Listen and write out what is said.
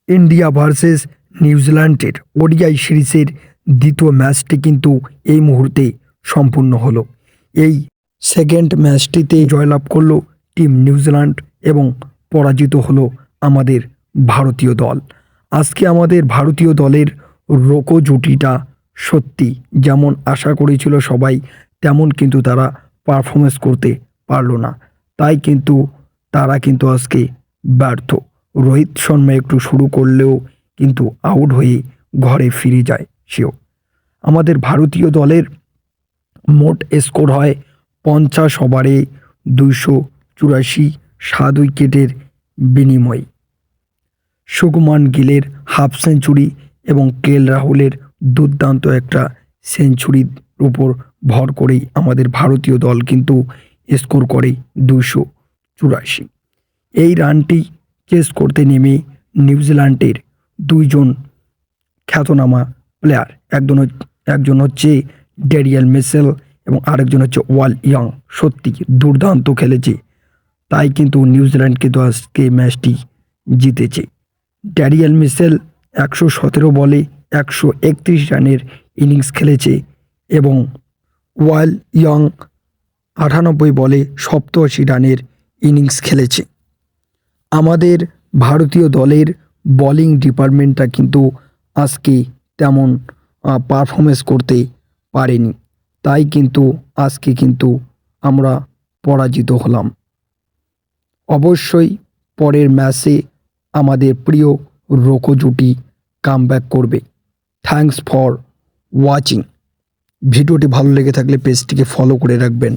India versus নিউজিল্যান্ডের ODI সিরিজের দ্বিতীয় ম্যাচটি কিন্তু এই মুহূর্তে সম্পূর্ণ হলো। এই সেকেন্ড ম্যাচটিতে জয়লাভ করলো টিম নিউজিল্যান্ড এবং পরাজিত হলো আমাদের ভারতীয় দল। আজকে আমাদের ভারতীয় দলের রোকো জুটিটা সত্যি যেমন আশা করেছিল সবাই, তেমন কিন্তু তারা পারফরমেন্স করতে পারলো না। তাই কিন্তু তারা কিন্তু আজকে ব্যর্থ। রোহিত শর্মা একটু শুরু করলেও কিন্তু আউট হয়ে ঘরে ফিরে যায় সেও। আমাদের ভারতীয় দলের মোট স্কোর হয় 50 ওভারে 284, 7 উইকেটের বিনিময়ে। শুভমান গিলের হাফ সেঞ্চুরি এবং কেএল রাহুলের দুর্দান্ত একটা সেঞ্চুরির উপর ভর করেই আমাদের ভারতীয় দল কিন্তু স্কোর করে 284। এই রানটি চেস করতে নেমে নিউজিল্যান্ডের দুইজন খ্যাতনামা প্লেয়ার, একজন হচ্ছে ড্যারিয়েল মিচেল এবং আরেকজন হচ্ছে ওয়াল ইয়ং, সত্যি দুর্দান্ত খেলেছে। তাই কিন্তু নিউজিল্যান্ড কিন্তু আজকে ম্যাচটি জিতেছে। ড্যারিয়েল মিচেল 117 বলে 131 রানের ইনিংস খেলেছে এবং ওয়াল ইয়ং 98 বলে 87 রানের ইনিংস খেলেছে। আমাদের ভারতীয় দলের বোলিং ডিপার্টমেন্টটা কিন্তু আজকে তেমন পারফরমেন্স করতে পারেনি। তাই কিন্তু আজকে কিন্তু আমরা পরাজিত হলাম। অবশ্যই পরের ম্যাচে আমাদের প্রিয় রোকো জুটি কামব্যাক করবে। Thanks for watching. ভিডিওটি ভালো লেগে থাকলে পেজটিকে ফলো করে রাখবেন।